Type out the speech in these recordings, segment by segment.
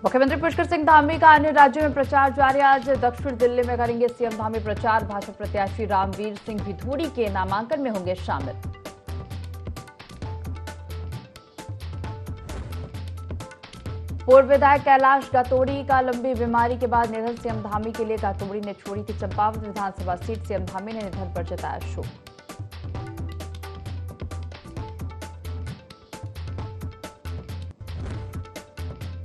मुख्यमंत्री पुष्कर सिंह धामी का अन्य राज्यों में प्रचार जारी। आज दक्षिण दिल्ली में करेंगे सीएम धामी प्रचार। भाजपा प्रत्याशी रामवीर सिंह भिथूड़ी के नामांकन में होंगे शामिल। पूर्व विधायक कैलाश गातोड़ी का लंबी बीमारी के बाद निधन। सीएम धामी के लिए गातोड़ी ने छोड़ी थी चंपावत विधानसभा सीट। सीएम धामी ने निधन पर जताया शोक।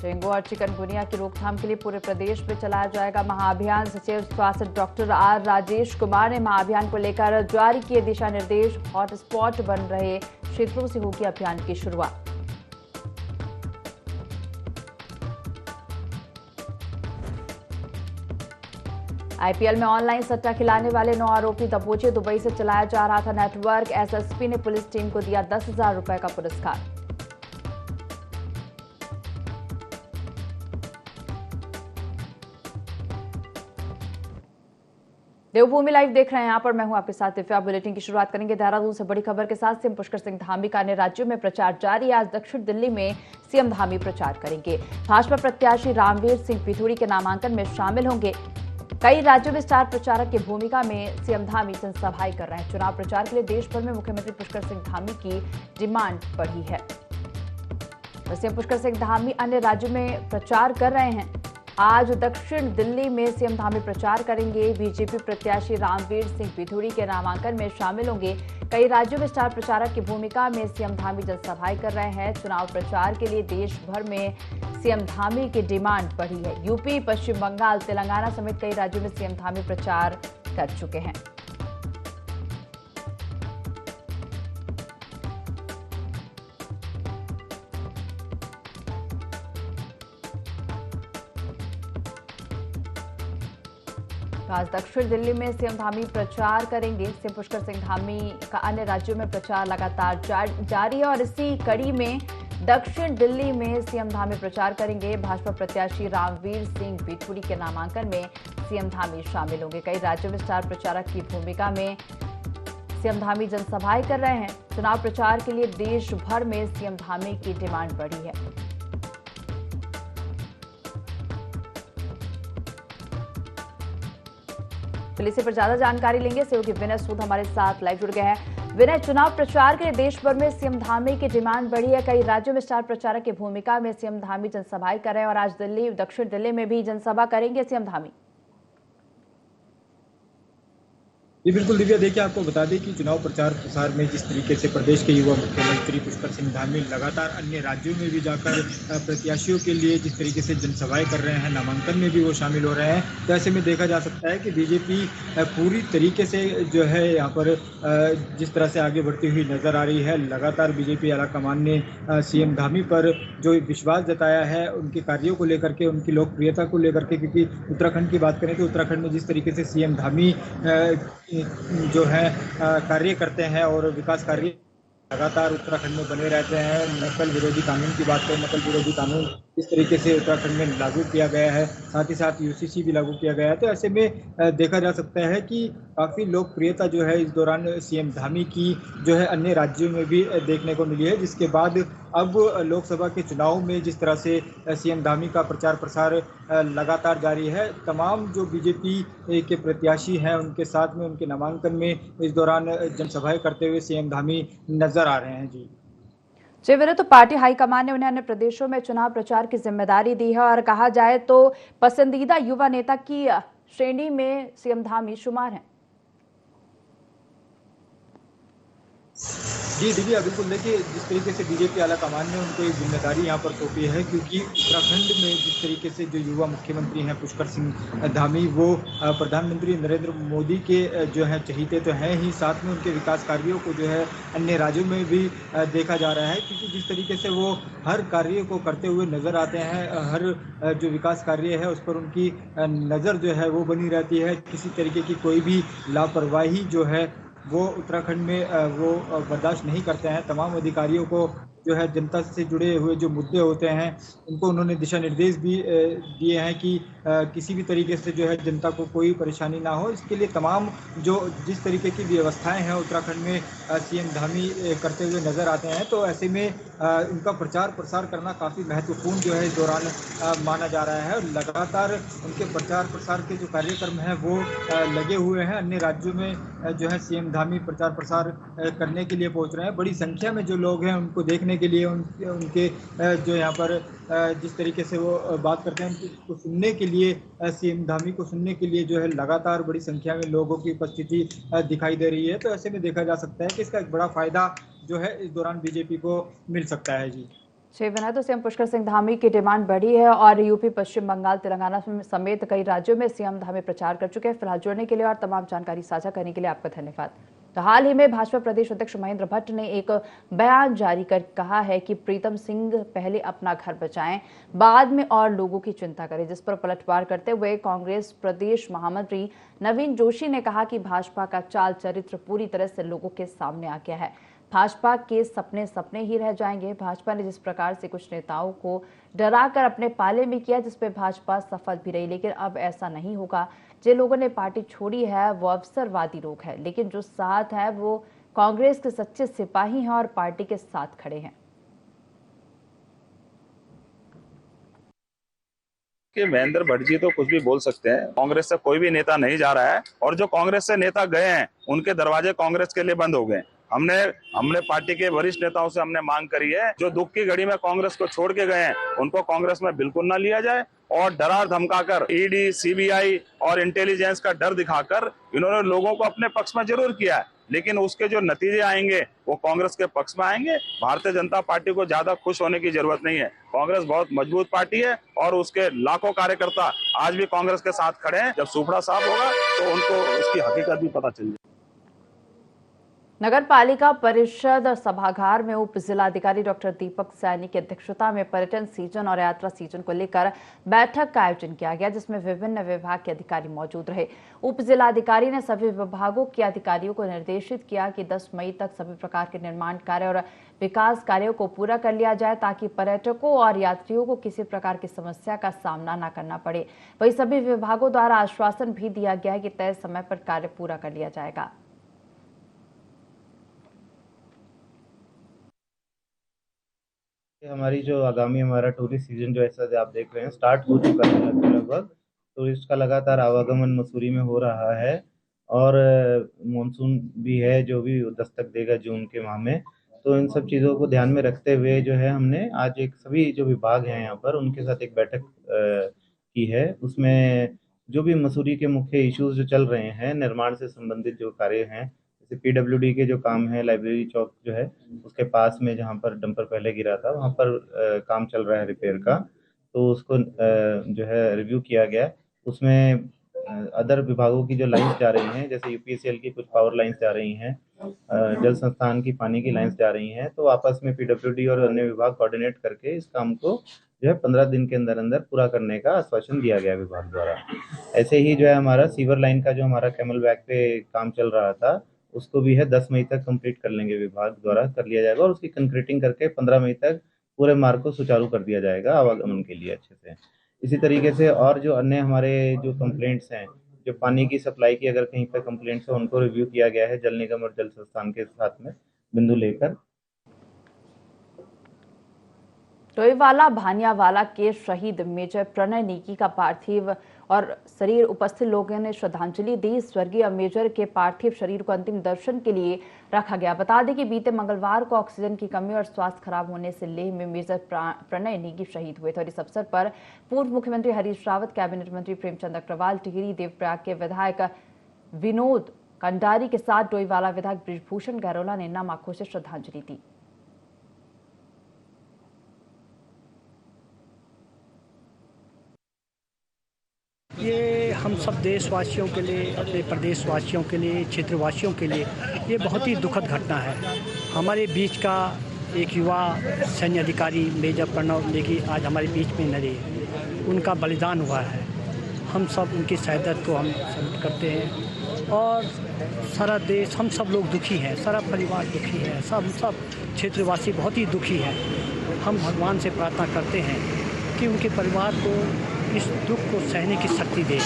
डेंगू और चिकनगुनिया की रोकथाम के लिए पूरे प्रदेश में चलाया जाएगा महाअभियान। सचिव स्वास्थ्य डॉक्टर आर राजेश कुमार ने महाअभियान को लेकर जारी किए दिशा निर्देश। हॉटस्पॉट बन रहे क्षेत्रों से होगी अभियान की शुरुआत। आईपीएल में ऑनलाइन सट्टा खिलाने वाले 9 आरोपी दबोचे। दुबई से चलाया जा रहा था नेटवर्क। एसएसपी ने पुलिस टीम को दिया 10,000 रुपए का पुरस्कार। देवभूमि लाइव देख रहे हैं, यहां पर मैं हूं आपके साथ दिव्या। बुलेटिन की शुरुआत करेंगे देहरादून से बड़ी खबर के साथ। सीएम पुष्कर सिंह धामी का अन्य राज्यों में प्रचार जारी है। आज दक्षिण दिल्ली में सीएम धामी प्रचार करेंगे। भाजपा प्रत्याशी रामवीर सिंह भिथूड़ी के नामांकन में शामिल होंगे। कई राज्यों में स्टार प्रचारक की भूमिका में सीएम धामी जनसभाएं कर रहे हैं। चुनाव प्रचार के लिए देश भर में मुख्यमंत्री पुष्कर सिंह धामी की डिमांड बढ़ी है। सीएम पुष्कर सिंह धामी अन्य राज्यों में प्रचार कर रहे हैं। आज दक्षिण दिल्ली में सीएम धामी प्रचार करेंगे। बीजेपी प्रत्याशी रामवीर सिंह भिथूड़ी के नामांकन में शामिल होंगे। कई राज्यों में स्टार प्रचारक की भूमिका में सीएम धामी जनसभाएं कर रहे हैं। चुनाव प्रचार के लिए देश भर में सीएम धामी की डिमांड बढ़ी है। यूपी, पश्चिम बंगाल, तेलंगाना समेत कई राज्यों में सीएम धामी प्रचार कर चुके हैं। आज दक्षिण दिल्ली में सीएम धामी प्रचार करेंगे। सीएम पुष्कर सिंह धामी का अन्य राज्यों में प्रचार लगातार जारी है और इसी कड़ी में दक्षिण दिल्ली में सीएम धामी प्रचार करेंगे। भाजपा प्रत्याशी रामवीर सिंह भिथूड़ी के नामांकन में सीएम धामी शामिल होंगे। कई राज्यों में स्टार प्रचारक की भूमिका में सीएम धामी जनसभाएं कर रहे हैं। चुनाव प्रचार के लिए देश भर में सीएम धामी की डिमांड बढ़ी है। इसी पर ज्यादा जानकारी लेंगे। सहयोगी विनय सूद हमारे साथ लाइव जुड़ गए हैं। विनय, चुनाव प्रचार के लिए देश भर में सीएम धामी की डिमांड बढ़ी है। कई राज्यों में स्टार प्रचारक की भूमिका में सीएम धामी जनसभाएं कर रहे हैं और आज दक्षिण दिल्ली में भी जनसभा करेंगे सीएम धामी। जी बिल्कुल दिव्या, देखिए आपको बता दें कि चुनाव प्रचार प्रसार में जिस तरीके से प्रदेश के युवा मुख्यमंत्री पुष्कर सिंह धामी लगातार अन्य राज्यों में भी जाकर प्रत्याशियों के लिए जिस तरीके से जनसभाएं कर रहे हैं, नामांकन में भी वो शामिल हो रहे हैं, तो ऐसे में देखा जा सकता है कि बीजेपी पूरी तरीके से जो है यहाँ पर जिस तरह से आगे बढ़ती हुई नजर आ रही है। लगातार बीजेपी आलाकमान ने सीएम धामी पर जो विश्वास जताया है उनके कार्यों को लेकर के, उनकी लोकप्रियता को लेकर के, क्योंकि उत्तराखंड की बात करें तो उत्तराखंड में जिस तरीके से सीएम धामी जो है कार्य करते हैं और विकास कार्य लगातार उत्तराखंड में बने रहते हैं। नकल विरोधी कानून की बात करें, नकल विरोधी कानून इस तरीके से उत्तराखंड में लागू किया गया है, साथ ही साथ यूसीसी भी लागू किया गया है। तो ऐसे में देखा जा सकता है कि काफ़ी लोकप्रियता जो है इस दौरान सीएम धामी की जो है अन्य राज्यों में भी देखने को मिली है, जिसके बाद अब लोकसभा के चुनाव में जिस तरह से सीएम धामी का प्रचार प्रसार लगातार जारी है, तमाम जो बीजेपी के प्रत्याशी हैं उनके साथ में उनके नामांकन में इस दौरान जनसभाएं करते हुए सीएम धामी नजर आ रहे हैं। जी विनय, तो पार्टी हाईकमान ने उन्हें अन्य प्रदेशों में चुनाव प्रचार की जिम्मेदारी दी है और कहा जाए तो पसंदीदा युवा नेता की श्रेणी में सीएम धामी शुमार हैं। जी दिव्या, बिल्कुल देखिए जिस तरीके से बीजेपी आलाकमान ने उनको एक जिम्मेदारी यहाँ पर सौंपी है, क्योंकि उत्तराखंड में जिस तरीके से जो युवा मुख्यमंत्री हैं पुष्कर सिंह धामी, वो प्रधानमंत्री नरेंद्र मोदी के जो है चहीते तो हैं ही, साथ में उनके विकास कार्यों को जो है अन्य राज्यों में भी देखा जा रहा है, क्योंकि जिस तरीके से वो हर कार्य को करते हुए नजर आते हैं, हर जो विकास कार्य है उस पर उनकी नज़र जो है वो बनी रहती है। किसी तरीके की कोई भी लापरवाही जो है वो उत्तराखंड में वो बर्दाश्त नहीं करते हैं। तमाम अधिकारियों को जो है जनता से जुड़े हुए जो मुद्दे होते हैं उनको उन्होंने दिशा निर्देश भी दिए हैं कि किसी भी तरीके से जो है जनता को कोई परेशानी ना हो। इसके लिए तमाम जो जिस तरीके की व्यवस्थाएं हैं उत्तराखंड में सीएम धामी करते हुए नजर आते हैं, तो ऐसे में उनका प्रचार प्रसार करना काफ़ी महत्वपूर्ण जो है इस दौरान माना जा रहा है। लगातार उनके प्रचार प्रसार के जो कार्यक्रम हैं वो लगे हुए हैं। अन्य राज्यों में जो है सीएम धामी प्रचार प्रसार करने के लिए पहुंच रहे हैं। बड़ी संख्या में जो लोग हैं उनको देखने के लिए, उनके जो यहाँ पर जिस तरीके से वो बात करते हैं उनको सुनने के लिए, सीएम धामी को सुनने के लिए जो है लगातार बड़ी संख्या में लोगों की उपस्थिति दिखाई दे रही है। तो ऐसे में देखा जा सकता है कि इसका एक बड़ा फायदा जो है इस दौरान बीजेपी को मिल सकता है। जी विनय, तो सीएम पुष्कर सिंह धामी की डिमांड बढ़ी है और यूपी, पश्चिम बंगाल, तेलंगाना समेत कई राज्यों में सीएम धामी प्रचार कर चुके हैं। फिलहाल जुड़ने के लिए और तमाम जानकारी साझा करने के लिए आपका धन्यवाद। तो हाल ही में भाजपा प्रदेश अध्यक्ष महेंद्र भट्ट ने एक बयान जारी कर कहा है कि प्रीतम सिंह पहले अपना घर बचाएं, बाद में और लोगों की चिंता करें, जिस पर पलटवार करते हुए कांग्रेस प्रदेश महामंत्री नवीन जोशी ने कहा कि भाजपा का चाल चरित्र पूरी तरह से लोगों के सामने आ गया है। भाजपा के सपने सपने ही रह जाएंगे। भाजपा ने जिस प्रकार से कुछ नेताओं को डराकर अपने पाले में किया, जिसपे भाजपा सफल भी रही, लेकिन अब ऐसा नहीं होगा। जिन लोगों ने पार्टी छोड़ी है वो अवसरवादी लोग हैं, लेकिन जो साथ है वो कांग्रेस के सच्चे सिपाही हैं और पार्टी के साथ खड़े हैं। कि महेंद्र भट्ट जी तो कुछ भी बोल सकते हैं, कांग्रेस से कोई भी नेता नहीं जा रहा है और जो कांग्रेस से नेता गए हैं उनके दरवाजे कांग्रेस के लिए बंद हो गए। हमने पार्टी के वरिष्ठ नेताओं से हमने मांग करी है, जो दुख की घड़ी में कांग्रेस को छोड़ के गए हैं उनको कांग्रेस में बिल्कुल ना लिया जाए और डरा धमकाकर ईडी, सीबीआई और इंटेलिजेंस का डर दिखाकर इन्होंने लोगों को अपने पक्ष में जरूर किया है, लेकिन उसके जो नतीजे आएंगे वो कांग्रेस के पक्ष में आएंगे। भारतीय जनता पार्टी को ज्यादा खुश होने की जरूरत नहीं है। कांग्रेस बहुत मजबूत पार्टी है और उसके लाखों कार्यकर्ता आज भी कांग्रेस के साथ खड़े हैं। जब सूपड़ा साफ होगा तो उनको उसकी हकीकत भी पता चल जाएगी। नगर पालिका परिषद सभागार में उप जिलाधिकारी डॉक्टर दीपक सैनी की अध्यक्षता में पर्यटन सीजन और यात्रा सीजन को लेकर बैठक का आयोजन किया गया, जिसमें विभिन्न विभाग के अधिकारी मौजूद रहे। उप जिलाधिकारी ने सभी विभागों के अधिकारियों को निर्देशित किया कि 10 मई तक सभी प्रकार के निर्माण कार्य और विकास कार्यों को पूरा कर लिया जाए, ताकि पर्यटकों और यात्रियों को किसी प्रकार की समस्या का सामना न करना पड़े। वहीं सभी विभागों द्वारा आश्वासन भी दिया गया है कि तय समय पर कार्य पूरा कर लिया जाएगा। हमारी जो आगामी हमारा टूरिस्ट सीजन जो ऐसा आप देख रहे हैं स्टार्ट हो चुका है। लगभग टूरिस्ट का लगातार आवागमन मसूरी में हो रहा है और मानसून भी है जो भी दस्तक देगा जून के माह में। तो इन सब चीज़ों को ध्यान में रखते हुए जो है हमने आज एक सभी जो विभाग हैं यहाँ पर उनके साथ एक बैठक की है। उसमें जो भी मसूरी के मुख्य इश्यूज जो चल रहे हैं, निर्माण से संबंधित जो कार्य हैं, पीडब्ल्यूडी के जो काम है, लाइब्रेरी चौक जो है उसके पास में जहाँ पर डंपर पहले गिरा था वहाँ पर काम चल रहा है रिपेयर का, तो उसको जो है रिव्यू किया गया। उसमें अदर विभागों की जो लाइंस जा रही हैं, जैसे यूपीसीएल की कुछ पावर लाइंस जा रही हैं, जल संस्थान की पानी की लाइंस जा रही हैं, तो आपस में पीडब्ल्यूडी और अन्य विभाग कोऑर्डिनेट करके इस काम को जो है 15 दिन के अंदर अंदर पूरा करने का आश्वासन दिया गया विभाग द्वारा। ऐसे ही जो है हमारा सीवर लाइन का जो हमारा कैमल बैक पे काम चल रहा था उसको भी है 10 मई तक कंप्लीट कर लेंगे, विभाग द्वारा कर लिया जाएगा और उसकी कंक्रीटिंग करके 15 मई तक पूरे मार्ग को सुचारू कर दिया जाएगा आवागमन के लिए अच्छे से। इसी तरीके से और जो अन्य हमारे जो कंप्लेंट्स हैं, जो पानी की सप्लाई की अगर कहीं पर कंप्लेंट्स है उनको रिव्यू किया गया है जल निगम और जल संस्थान के साथ में बिंदु लेकर। डोईवाला भानियावाला के शहीद मेजर प्रणय नेगी का पार्थिव और शरीर उपस्थित लोगों ने श्रद्धांजलि दी। स्वर्गीय मेजर के पार्थिव शरीर को अंतिम दर्शन के लिए रखा गया। बता दें कि बीते मंगलवार को ऑक्सीजन की कमी और स्वास्थ्य खराब होने से लेह में मेजर प्रणय नेगी शहीद हुए थे और इस अवसर पर पूर्व मुख्यमंत्री हरीश रावत, कैबिनेट मंत्री प्रेमचंद अग्रवाल, टिहरी देवप्रयाग के विधायक विनोद कंडारी के साथ डोईवाला विधायक बृजभूषण गहरोला ने नम आंखों से श्रद्धांजलि दी। ये हम सब देशवासियों के लिए, अपने प्रदेशवासियों के लिए, क्षेत्रवासियों के लिए ये बहुत ही दुखद घटना है। हमारे बीच का एक युवा सैन्य अधिकारी मेजर प्रणव नेगी आज हमारे बीच में न रहे, उनका बलिदान हुआ है। हम सब उनकी शहादत को हम सल्यूट करते हैं और सारा देश, हम सब लोग दुखी हैं, सारा परिवार दुखी है, सब क्षेत्रवासी बहुत ही दुखी हैं। हम भगवान से प्रार्थना करते हैं कि उनके परिवार को इस दुख को सहने की शक्ति दे।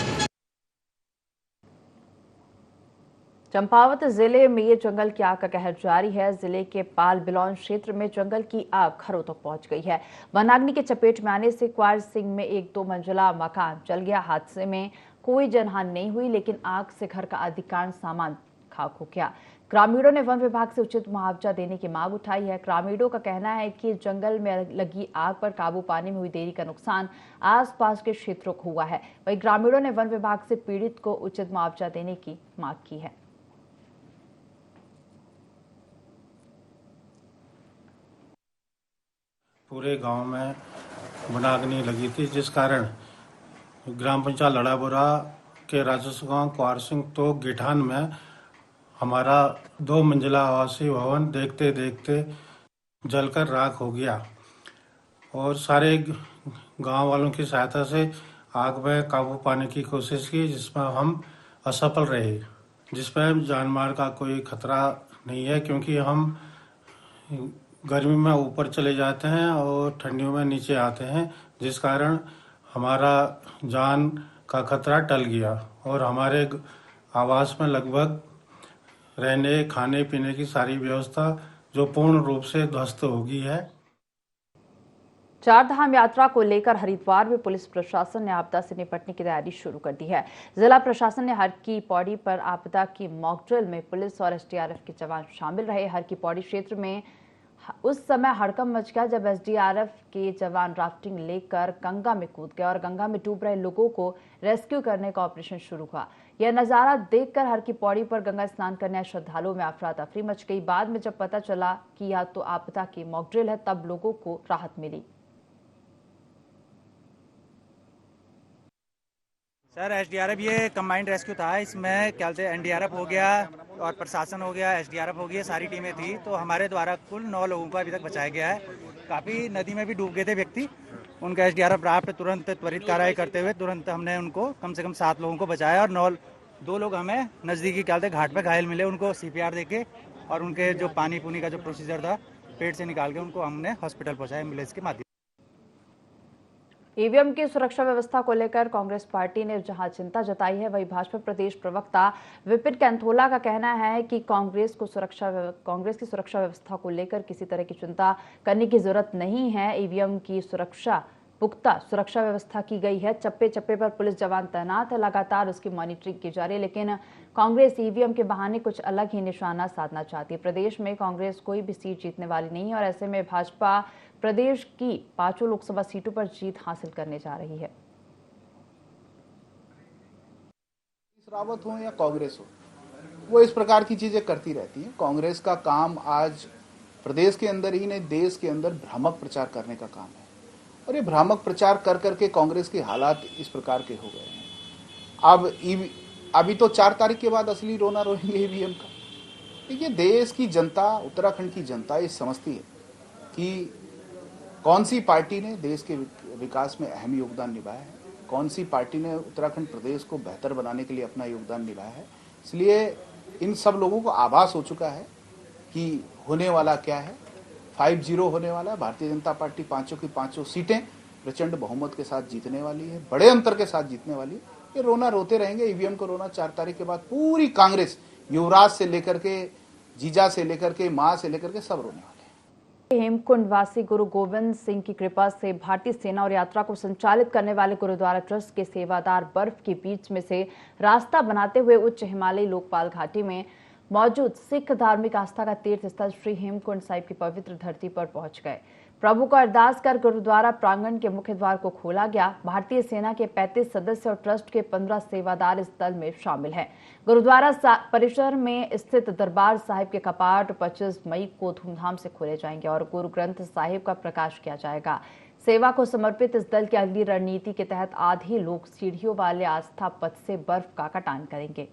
चंपावत जिले में ये जंगल की आग का कहर जारी है। जिले के पाल बिलौन क्षेत्र में जंगल की आग घरों तक पहुंच गई है। वनाग्नि के चपेट में आने से क्वार सिंह में एक 2 मंजिला मकान जल गया। हादसे में कोई जनहानि नहीं हुई, लेकिन आग से घर का अधिकांश सामान खाक हो गया। ग्रामीणों ने वन विभाग से उचित मुआवजा देने की मांग उठाई है। ग्रामीणों का कहना है कि जंगल में लगी आग पर काबू पाने में हुई देरी का नुकसान आसपास के क्षेत्रों को हुआ है। वहीं ग्रामीणों ने वन विभाग से पीड़ित को उचित मुआवजा देने की मांग की है। पूरे गांव में वनाग्नि लगी थी, जिस कारण ग्राम पंचायत लड़ाबुरा के राजस्व गांव क्वार सिंह तो गिठान में हमारा 2 मंजिला आवासीय भवन देखते देखते जलकर राख हो गया और सारे गांव वालों की सहायता से आग में काबू पाने की कोशिश की, जिसमें हम असफल रहे। जिसमें जान माल का कोई खतरा नहीं है, क्योंकि हम गर्मी में ऊपर चले जाते हैं और ठंडियों में नीचे आते हैं, जिस कारण हमारा जान का खतरा टल गया और हमारे आवास में लगभग रहने खाने पीने की सारी व्यवस्था जो पूर्ण रूप से ध्वस्त हो गई है। चारधाम यात्रा को लेकर हरिद्वार में पुलिस प्रशासन ने आपदा से निपटने की तैयारी शुरू कर दी है। जिला प्रशासन ने हर की पौड़ी पर आपदा की मॉक ड्रिल में पुलिस और एसडीआरएफ के जवान शामिल रहे। हर की पौड़ी क्षेत्र में उस समय हड़कंप मच गया जब एसडीआरएफ के जवान राफ्टिंग लेकर गंगा में कूद गए और गंगा में डूब रहे लोगों को रेस्क्यू करने का ऑपरेशन शुरू हुआ। यह नजारा देखकर हर की पौड़ी पर गंगा स्नान करने आए श्रद्धालुओं में अफरा तफरी मच गई। बाद में जब पता चला कि यह तो आपदा की मॉक ड्रिल है, तब लोगों को राहत मिली। सर, एसडीआरएफ ये कंबाइंड रेस्क्यू था। इसमें क्या बोलते हैं, एनडीआरएफ हो गया और प्रशासन हो गया, एसडीआरएफ हो गया, सारी टीमें थी। तो हमारे द्वारा कुल 9 लोगों को अभी तक बचाया गया है। काफ़ी नदी में भी डूब गए थे व्यक्ति, उनका एसडीआरएफ राफ्ट तुरंत त्वरित कार्रवाई करते हुए तुरंत हमने उनको कम से कम 7 लोगों को बचाया और 2 लोग हमें नज़दीकी क्या बोलते घाट पर घायल मिले, उनको सीपीआर देके और उनके जो पानी पुनी का जो प्रोसीजर था पेट से निकाल के उनको हमने हॉस्पिटल पहुँचाया एम्बुलेंस के माध्यम। ईवीएम की सुरक्षा व्यवस्था को लेकर कांग्रेस पार्टी ने जहां चिंता जताई है, वहीं भाजपा प्रदेश प्रवक्ता विपिन कैंथोला का कहना है कि कांग्रेस की सुरक्षा व्यवस्था को लेकर किसी तरह की चिंता करने की जरूरत नहीं है। ईवीएम की पुख्ता सुरक्षा व्यवस्था की गई है। चप्पे चप्पे पर पुलिस जवान तैनात है, लगातार उसकी मॉनिटरिंग की जा रही है। लेकिन कांग्रेस ईवीएम के बहाने कुछ अलग ही निशाना साधना चाहती है। प्रदेश में कांग्रेस कोई भी सीट जीतने वाली नहीं है और ऐसे में भाजपा प्रदेश की 5 लोकसभा सीटों पर जीत हासिल करने जा रही है। रावत हो या कांग्रेस हो, वो इस प्रकार की चीजें करती रहती है। कांग्रेस का काम आज प्रदेश के अंदर ही नहीं, देश के अंदर भ्रामक प्रचार करने का काम है और ये भ्रामक प्रचार कर करके कांग्रेस के हालात इस प्रकार के हो गए हैं। अब अभी तो 4 तारीख के बाद असली रोना रोएंगे ईवीएम का। देखिए, देश की जनता, उत्तराखंड की जनता ये समझती है कि कौन सी पार्टी ने देश के विकास में अहम योगदान निभाया है, कौन सी पार्टी ने उत्तराखंड प्रदेश को बेहतर बनाने के लिए अपना योगदान निभाया है। इसलिए इन सब लोगों को आभास हो चुका है कि होने वाला क्या है। 5-0 होने वाला है। भारतीय जनता पार्टी 5 की 5 सीटें प्रचंड बहुमत के साथ जीतने वाली है, बड़े अंतर के साथ जीतने वाली है। ये रोना रोते रहेंगे, ईवीएम को रोना। 4 तारीख के बाद पूरी कांग्रेस, युवराज से लेकर के जीजा से लेकर के मां से लेकर के सब रोने वाले। हेमकुंड वासी गुरु गोविंद सिंह की कृपा से भारतीय सेना और यात्रा को संचालित करने वाले गुरुद्वारा ट्रस्ट के सेवादार बर्फ के बीच में से रास्ता बनाते हुए उच्च हिमालयी लोकपाल घाटी में मौजूद सिख धार्मिक आस्था का तीर्थ स्थल श्री हेमकुंड साहिब की पवित्र धरती पर पहुंच गए। प्रभु को अरदास कर गुरुद्वारा प्रांगण के मुख्य द्वार को खोला गया। भारतीय सेना के 35 सदस्य और ट्रस्ट के 15 सेवादार इस दल में शामिल हैं। गुरुद्वारा परिसर में स्थित दरबार साहिब के कपाट 25 मई को धूमधाम से खोले जाएंगे और गुरु ग्रंथ साहिब का प्रकाश किया जाएगा। सेवा को समर्पित इस दल की अगली रणनीति के तहत आधे लोग सीढ़ियों वाले आस्था पथ से बर्फ का कटान करेंगे।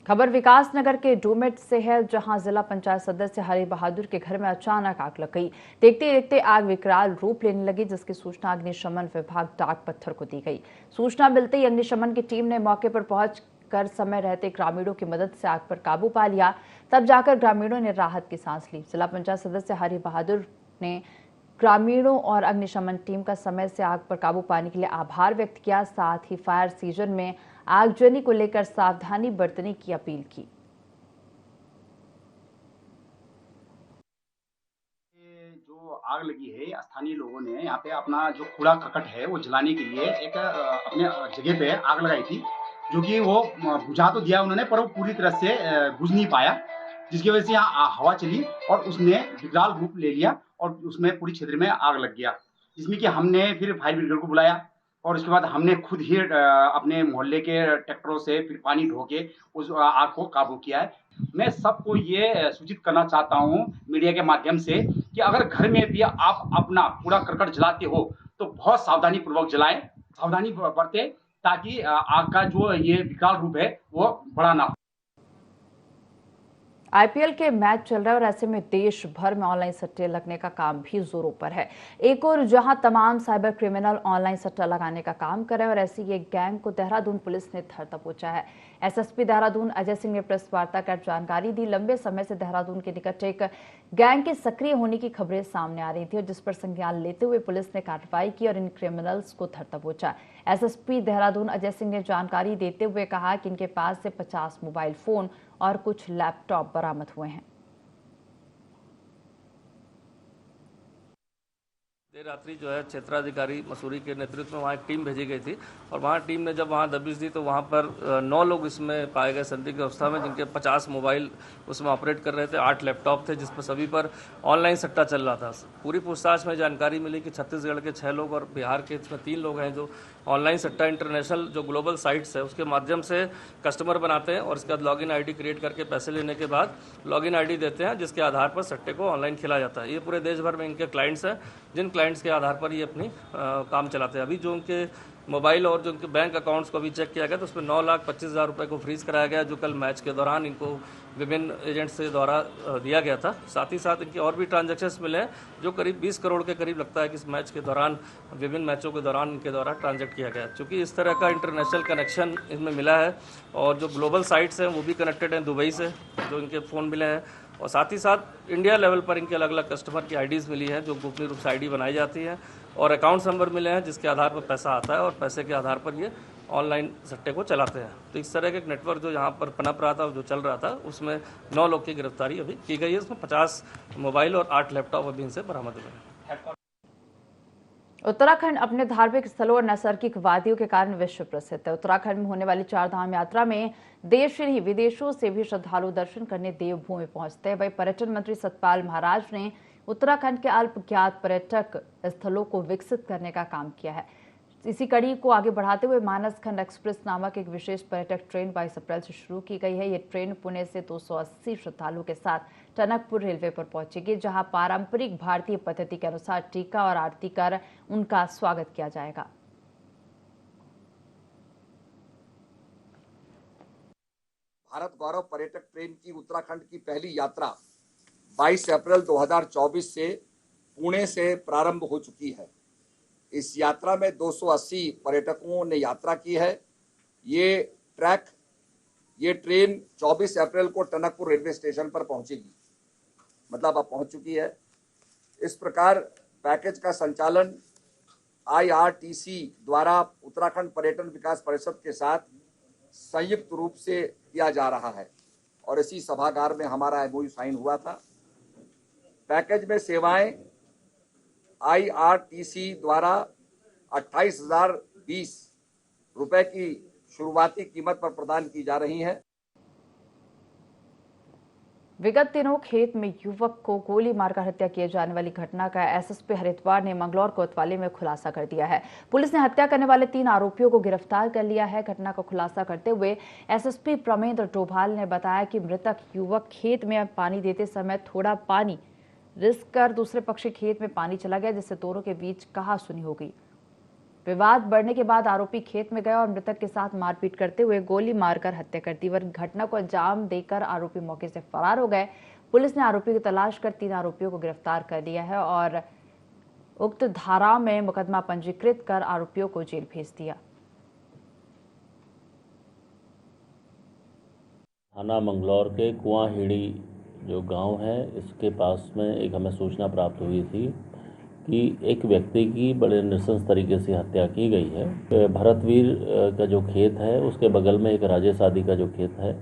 खबर विकासनगर के डोमेट से है, जहां जिला पंचायत सदस्य हरि बहादुर के घर में अचानक आग लग गई। देखते देखते आग विकराल रूप लेने लगी, जिसकी सूचना अग्निशमन विभाग डाक पत्थर को दी गई। सूचना मिलते ही अग्निशमन की टीम ने मौके पर पहुंचकर समय रहते ग्रामीणों की मदद से आग पर काबू पा लिया। तब जाकर ग्रामीणों ने राहत की सांस ली। जिला पंचायत सदस्य हरि बहादुर ने ग्रामीणों और अग्निशमन टीम का समय से आग पर काबू पाने के लिए आभार व्यक्त किया। साथ ही फायर सीजन में आगजनी को लेकर सावधानी बरतने की अपील की। जो आग लगी है, स्थानीय लोगों ने यहाँ पे अपना जो कूड़ा करकट है वो जलाने के लिए एक अपने जगह पे आग लगाई थी, जो कि वो बुझा तो दिया उन्होंने, पर वो पूरी तरह से बुझ नहीं पाया, जिसकी वजह से यहाँ हवा चली और उसने विकराल रूप ले लिया और उसमें पूरी क्षेत्र में आग लग गया। जिसमें कि हमने फिर फायर ब्रिगेड को बुलाया और उसके बाद हमने खुद ही अपने मोहल्ले के ट्रैक्टरों से फिर पानी ढो के उस आग को काबू किया है। मैं सबको ये सूचित करना चाहता हूँ मीडिया के माध्यम से कि अगर घर में भी आप अपना कूड़ा करकट जलाते हो तो बहुत सावधानी पूर्वक जलाएं, सावधानी बरतें, ताकि आग का जो ये विकराल रूप है वो बड़ा ना हो। आईपीएल के मैच चल रहा है और ऐसे में देश भर में ऑनलाइन सट्टे लगने का काम भी जोरों पर है। एक और जहां तमाम साइबर क्रिमिनल ऑनलाइन सट्टा लगाने का काम कर रहे हैं और ऐसी एक गैंग को देहरादून पुलिस ने धर दबोचा है। एसएसपी देहरादून अजय सिंह ने प्रेस वार्ता कर जानकारी दी। लंबे समय से देहरादून के निकट एक गैंग के सक्रिय होने की खबरें सामने आ रही थी और जिस पर संज्ञान लेते हुए पुलिस ने कार्रवाई की और इन क्रिमिनल्स को धर दबोचा। एसएसपी देहरादून अजय सिंह ने जानकारी देते हुए कहा कि इनके पास से 50 मोबाइल फोन और कुछ लैपटॉप बरामद हुए हैं। देर रात्रि जो है क्षेत्राधिकारी मसूरी के नेतृत्व में वहाँ एक टीम भेजी गई थी और वहाँ टीम ने जब वहाँ दबिश दी तो वहाँ पर 9 लोग इसमें पाए गए संदिग्ध अवस्था में, जिनके 50 मोबाइल उसमें ऑपरेट कर रहे थे, 8 लैपटॉप थे, जिस पर सभी पर ऑनलाइन सट्टा चल रहा था। पूरी पूछताछ में जानकारी मिली कि छत्तीसगढ़ के 6 लोग और बिहार के इसमें 3 लोग हैं जो ऑनलाइन सट्टा इंटरनेशनल जो ग्लोबल साइट्स है उसके माध्यम से कस्टमर बनाते हैं और इसके बाद लॉगिन आईडी क्रिएट करके पैसे लेने के बाद लॉगिन आईडी देते हैं, जिसके आधार पर सट्टे को ऑनलाइन खेला जाता है। ये पूरे देश भर में इनके क्लाइंट्स हैं, जिन क्लाइंट्स के आधार पर ये अपनी काम चलाते हैं। अभी जो उनके मोबाइल और जो उनके बैंक अकाउंट्स को भी चेक किया गया तो उसमें 9,25,000 रुपये को फ्रीज कराया गया, जो कल मैच के दौरान इनको विभिन्न एजेंट्स के द्वारा दिया गया था। साथ ही साथ इनके और भी ट्रांजैक्शंस मिले हैं जो करीब 20 करोड़ के करीब लगता है कि इस मैच के दौरान विभिन्न मैचों के दौरान इनके द्वारा ट्रांजैक्ट किया गया। चूँकि इस तरह का इंटरनेशनल कनेक्शन इसमें मिला है और जो ग्लोबल साइट्स हैं वो भी कनेक्टेड हैं दुबई से, जो इनके फ़ोन मिले हैं, और साथ ही साथ इंडिया लेवल पर इनके अलग अलग कस्टमर की आईडीज़ मिली है जो गोपनीय रूप से आईडी बनाई जाती है और अकाउंट नंबर मिले हैं जिसके आधार पर पैसा आता है और पैसे के आधार पर ये ऑनलाइन सट्टे को चलाते हैं। तो इस तरह के एक नेटवर्क जो यहाँ पर पनप रहा था, जो चल रहा था, उसमें 9 लोग की गिरफ्तारी अभी की गई है। उसमें 50 मोबाइल और 8 लैपटॉप अभी इनसे बरामद हुए हैं। उत्तराखंड अपने धार्मिक स्थलों और नैसर्गिक वादियों के कारण विश्व प्रसिद्ध है। उत्तराखंड में होने वाली 4 धाम यात्रा में देश ही विदेशों से भी श्रद्धालु दर्शन करने देवभूमि पहुंचते हैं। वहीं पर्यटन मंत्री सतपाल महाराज ने उत्तराखंड के अल्पज्ञात पर्यटक स्थलों को विकसित करने का काम किया है। इसी कड़ी को आगे बढ़ाते हुए मानस खंड एक्सप्रेस नामक एक विशेष पर्यटक ट्रेन 22 अप्रैल से शुरू की गई है। ये ट्रेन पुणे से 280 श्रद्धालुओं के साथ टनकपुर रेलवे पर पहुंचेगी, जहां पारंपरिक भारतीय पद्धति के अनुसार टीका और आरती कर उनका स्वागत किया जाएगा। भारत गौरव पर्यटक ट्रेन की उत्तराखंड की पहली यात्रा 22 अप्रैल 2024 से पुणे से प्रारंभ हो चुकी है। इस यात्रा में 280 पर्यटकों ने यात्रा की है। ये ट्रेन 24 अप्रैल को टनकपुर रेलवे स्टेशन पर पहुंचेगी, मतलब अब पहुंच चुकी है। इस प्रकार पैकेज का संचालन IRTC द्वारा उत्तराखंड पर्यटन विकास परिषद के साथ संयुक्त रूप से किया जा रहा है और इसी सभागार में हमारा MOU साइन हुआ था। पैकेज में सेवाएं IRTC द्वारा 28,020 रुपए की शुरुआती कीमत पर प्रदान की जा रही हैं। विगत दिनों खेत में युवक को गोली मारकर हत्या किए जाने वाली घटना का एसएसपी हरिद्वार ने मंगलौर कोतवाली में खुलासा कर दिया है। पुलिस ने हत्या करने वाले 3 आरोपियों को गिरफ्तार कर लिया है। घटना का खुलासा करते हुए एसएसपी प्रमेंद्र डोभाल ने बताया कि मृतक युवक खेत में पानी देते समय थोड़ा पानी रिस्क कर दूसरे पक्ष खेत में पानी चला गया, जिससे दोनों के बीच कहासुनी हो गई। विवाद बढ़ने के बाद आरोपी खेत में गया और मृतक के साथ मारपीट करते हुए गोली मारकर हत्या कर दी। वहीं घटना को अंजाम देकर आरोपी मौके से फरार हो गए। पुलिस ने आरोपी की तलाश कर 3 आरोपियों को गिरफ्तार कर लिया है और उक्त धारा में मुकदमा पंजीकृत कर आरोपियों को जेल भेज दिया। थाना मंगलौर के कुआंहेड़ी जो गांव है, इसके पास में एक हमें सूचना प्राप्त हुई थी कि एक व्यक्ति की बड़े नृशंस तरीके से हत्या की गई है। भरतवीर का जो खेत है उसके बगल में एक राजेश आदि का जो खेत है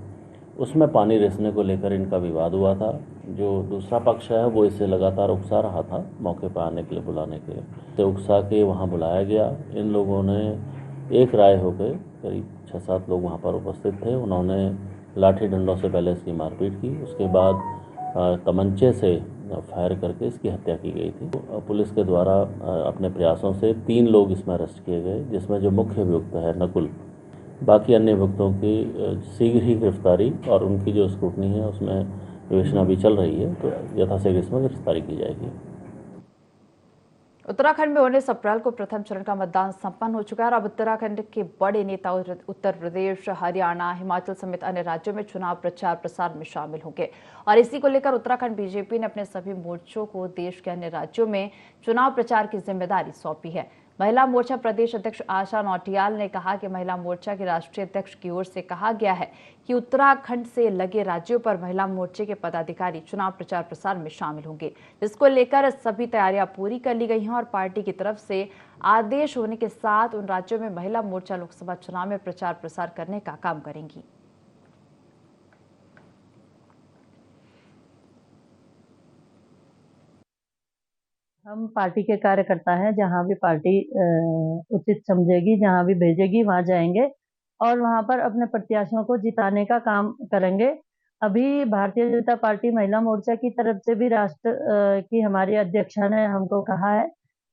उसमें पानी रिसने को लेकर इनका विवाद हुआ था। जो दूसरा पक्ष है वो इसे लगातार उकसा रहा था मौके पर आने के लिए, बुलाने के लिए। तो उकसा के वहाँ बुलाया गया। इन लोगों ने एक राय होकर, करीब 6-7 लोग वहाँ पर उपस्थित थे, उन्होंने लाठी डंडों से पहले इसकी मारपीट की। उसके बाद तमंचे से फायर करके इसकी हत्या की गई थी। पुलिस के द्वारा अपने प्रयासों से 3 लोग इसमें अरेस्ट किए गए, जिसमें जो मुख्य अभियुक्त है नकुल, बाकी अन्य अभियुक्तों की शीघ्र ही गिरफ्तारी और उनकी जो स्क्रूटनी है उसमें विवेचना भी चल रही है, तो यथाशीघ्र इसमें गिरफ्तारी की जाएगी। उत्तराखंड में 19 अप्रैल को प्रथम चरण का मतदान संपन्न हो चुका है और अब उत्तराखंड के बड़े नेता उत्तर प्रदेश, हरियाणा, हिमाचल समेत अन्य राज्यों में चुनाव प्रचार प्रसार में शामिल होंगे। और इसी को लेकर उत्तराखंड बीजेपी ने अपने सभी मोर्चों को देश के अन्य राज्यों में चुनाव प्रचार की जिम्मेदारी सौंपी है। महिला मोर्चा प्रदेश अध्यक्ष आशा नौटियाल ने कहा कि महिला मोर्चा के राष्ट्रीय अध्यक्ष की ओर से कहा गया है कि उत्तराखंड से लगे राज्यों पर महिला मोर्चे के पदाधिकारी चुनाव प्रचार प्रसार में शामिल होंगे, जिसको लेकर सभी तैयारियां पूरी कर ली गई हैं और पार्टी की तरफ से आदेश होने के साथ उन राज्यों में महिला मोर्चा लोकसभा चुनाव में प्रचार प्रसार करने का काम करेंगी। हम पार्टी के कार्यकर्ता हैं, जहां भी पार्टी उचित समझेगी, जहां भी भेजेगी वहां जाएंगे और वहां पर अपने प्रत्याशियों को जिताने का काम करेंगे। अभी भारतीय जनता पार्टी महिला मोर्चा की तरफ से भी राष्ट्र की हमारी अध्यक्षा ने हमको कहा है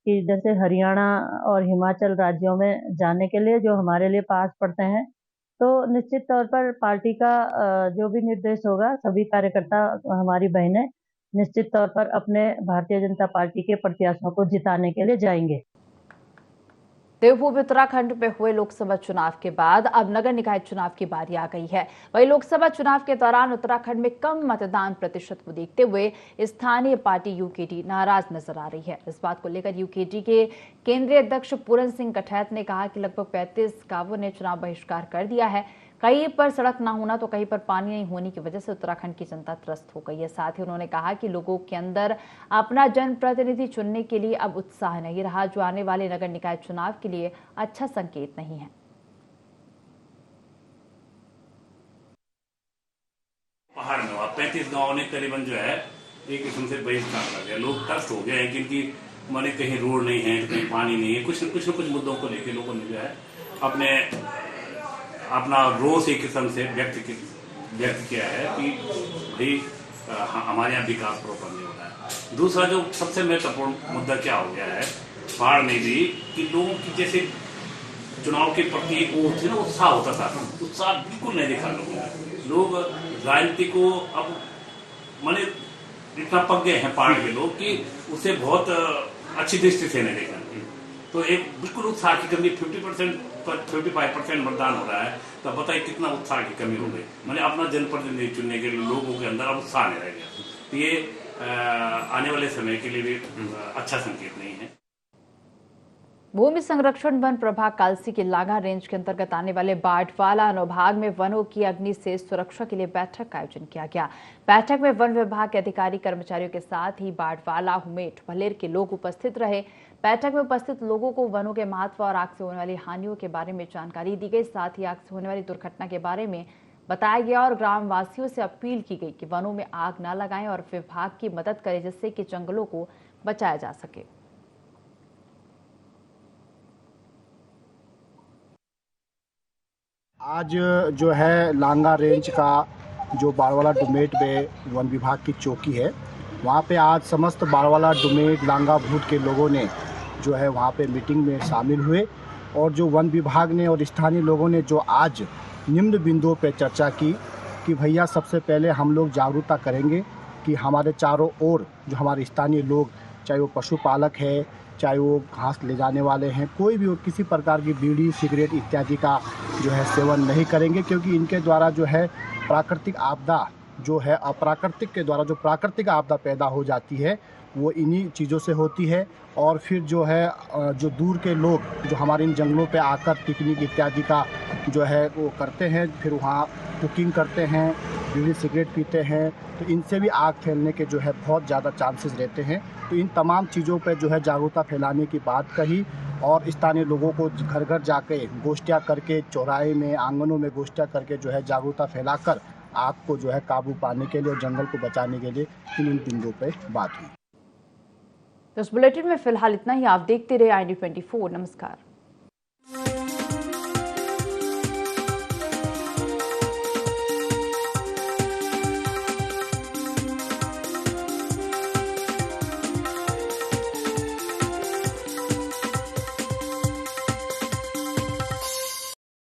कि जैसे हरियाणा और हिमाचल राज्यों में जाने के लिए जो हमारे लिए पास पड़ते हैं, तो निश्चित तौर पर पार्टी का जो भी निर्देश होगा, सभी कार्यकर्ता हमारी बहनें निश्चित तौर पर अपने भारतीय जनता पार्टी के प्रत्याशियों को जिताने के लिए जाएंगे। देवभूमि उत्तराखंड में हुए लोकसभा चुनाव के बाद अब नगर निकाय चुनाव की बारी आ गई है। वहीं लोकसभा चुनाव के दौरान उत्तराखंड में कम मतदान प्रतिशत को देखते हुए स्थानीय पार्टी यूकेडी नाराज नजर आ रही है। इस बात को लेकर यूकेडी के केंद्रीय अध्यक्ष पूरन सिंह कठैत ने कहा कि लगभग 35 गांवों ने चुनाव बहिष्कार कर दिया है। कहीं पर सड़क न होना तो कहीं पर पानी नहीं होने की वजह से उत्तराखंड की जनता त्रस्त हो गई है। साथ ही उन्होंने कहा कि लोगों के अंदर अपना जनप्रतिनिधि चुनने के लिए अब उत्साह नहीं रहा, जो आने वाले नगर निकाय चुनाव के लिए अच्छा संकेत नहीं है। पहाड़ में 35 गाँव ने करीबन जो है एक किस्म से बहिष्कार कर दिया। लोग त्रस्त हो गए हैं क्योंकि माने कहीं रोड नहीं है, कहीं पानी नहीं है, कुछ न कुछ मुद्दों को लेकर लोगों ने जो है अपना रोष एक किस्म से व्यक्त किया है कि भाई हमारे यहाँ विकास प्रॉपर नहीं हो रहा है। दूसरा जो सबसे महत्वपूर्ण मुद्दा क्या हो गया है पहाड़ में भी, कि लोगों की जैसे चुनाव के प्रति एक वो थे ना उत्साह होता था, उत्साह बिल्कुल नहीं दिखा लोगों ने। लोग राजनीति को अब माने इतना पक गए हैं पहाड़ के लोग कि उसे बहुत अच्छी दृष्टि से नहीं देखा। तो एक बिल्कुल उत्साह की कमी, 55% मतदान हो रहा है, तो बताइए कितना उत्साह की कमी हो गई। मैंने अपना जनप्रतिनिधि चुनने के लिए लोगों के अंदर अब उत्साह नहीं रह गया। तो ये आने वाले समय के लिए भी अच्छा संकेत नहीं है। भूमि संरक्षण वन प्रभाग कालसी के लांगा रेंज के अंतर्गत आने वाले बाड़वाला अनुभाग में वनों की अग्नि से सुरक्षा के लिए बैठक का आयोजन किया गया। बैठक में वन विभाग के अधिकारी कर्मचारियों के साथ ही बाड़वाला, हुमेट, भलेर के लोग उपस्थित रहे। बैठक में उपस्थित लोगों को वनों के महत्व और आग से होने वाली हानियों के बारे में जानकारी दी गई। साथ ही आग से होने वाली दुर्घटना के बारे में बताया गया और ग्रामवासियों से अपील की गई कि वनों में आग न लगाएं और विभाग की मदद करें, जिससे कि जंगलों को बचाया जा सके। आज जो है लांगा रेंज का जो बाड़वाला, डुमेट में वन विभाग की चौकी है, वहाँ पे आज समस्त बाड़वाला, डुमेट, लांगा, भूट के लोगों ने जो है वहाँ पे मीटिंग में शामिल हुए और जो वन विभाग ने और स्थानीय लोगों ने जो आज निम्न बिंदुओं पे चर्चा की कि भैया सबसे पहले हम लोग जागरूकता करेंगे कि हमारे चारों ओर जो हमारे स्थानीय लोग, चाहे वो पशुपालक है चाहे वो घास ले जाने वाले हैं, कोई भी हो, किसी प्रकार की बीड़ी सिगरेट इत्यादि का जो है सेवन नहीं करेंगे, क्योंकि इनके द्वारा जो है प्राकृतिक आपदा जो है अप्राकृतिक के द्वारा जो प्राकृतिक आपदा पैदा हो जाती है वो इन्हीं चीज़ों से होती है। और फिर जो है जो दूर के लोग जो हमारे इन जंगलों पे आकर पिकनिक इत्यादि का जो है वो करते हैं, फिर वहाँ कुकिंग करते हैं, बीड़ी सिगरेट पीते हैं, तो इनसे भी आग फैलने के जो है बहुत ज़्यादा चांसेस रहते हैं। तो इन तमाम चीज़ों पे जो है जागरूकता फैलाने की बात कही और स्थानीय लोगों को घर घर जाके गोष्ठियाँ करके, चौराहे में आंगनों में गोष्ठियाँ करके जो है जागरूकता फैलाकर आग को जो है काबू पाने के लिए और जंगल को बचाने के लिए इन बिंदुओं पे बात हुई। तो इस बुलेटिन में फिलहाल इतना ही। आप देखते रहे IND24। नमस्कार।